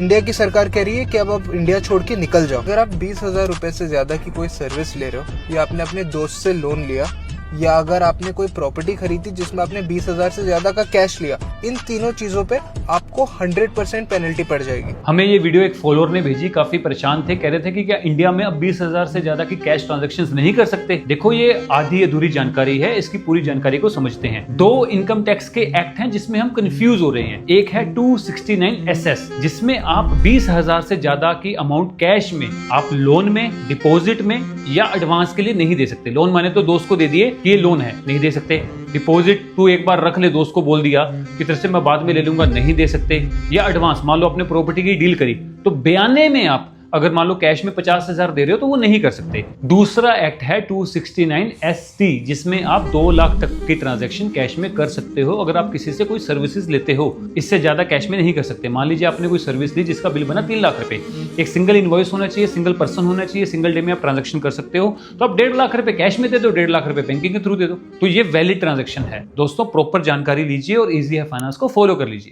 India की सरकार कह रही है कि अब आप इंडिया छोड़ के निकल जाओ। अगर आप 20,000 रुपए से ज्यादा की कोई सर्विस ले रहे हो, या आपने अपने दोस्त से लोन लिया, या अगर आपने कोई प्रॉपर्टी खरीदी जिसमें आपने 20,000 से ज्यादा का कैश लिया, इन तीनों चीजों पे आपको 100% पेनल्टी पड़ जाएगी। हमें ये वीडियो एक फॉलोअर ने भेजी, काफी परेशान थे, कह रहे थे कि क्या इंडिया में अब 20,000 से ज्यादा की कैश ट्रांजैक्शंस नहीं कर सकते। देखो ये आधी अधूरी जानकारी है, इसकी पूरी जानकारी को समझते हैं। दो इनकम टैक्स के एक्ट हैं जिसमें हम कंफ्यूज हो रहे हैं। एक है 269SS, जिसमें आप 20,000 से ज्यादा की अमाउंट कैश में आप लोन में, डिपॉजिट में या एडवांस के लिए नहीं दे सकते। लोन माने तो दोस्त को दे दिए कि ये लोन है, नहीं दे सकते। डिपॉजिट तू एक बार रख ले, दोस्त को बोल दिया कि तेरे से मैं बाद में ले लूंगा, नहीं दे सकते। या एडवांस, मान लो अपने प्रॉपर्टी की डील करी तो बयाने में आप अगर मान लो कैश में 50,000 दे रहे हो तो वो नहीं कर सकते। दूसरा एक्ट है 269ST, जिसमें आप 2 लाख तक की ट्रांजैक्शन कैश में कर सकते हो अगर आप किसी से कोई सर्विसेज लेते हो। इससे ज्यादा कैश में नहीं कर सकते। मान लीजिए आपने कोई सर्विस ली जिसका बिल बना 3 लाख रुपए, एक सिंगल इनवॉइस होना चाहिए, सिंगल पर्सन होना चाहिए, सिंगल डे में आप ट्रांजेक्शन कर सकते हो। तो आप 1.5 लाख रुपए कैश में दे दो, 1.5 लाख रुपए बैंकिंग के थ्रू दे दो, तो ये वैलिड ट्रांजेक्शन है। दोस्तों प्रॉपर जानकारी लीजिए और इजी है फाइनेंस को फॉलो कर लीजिए।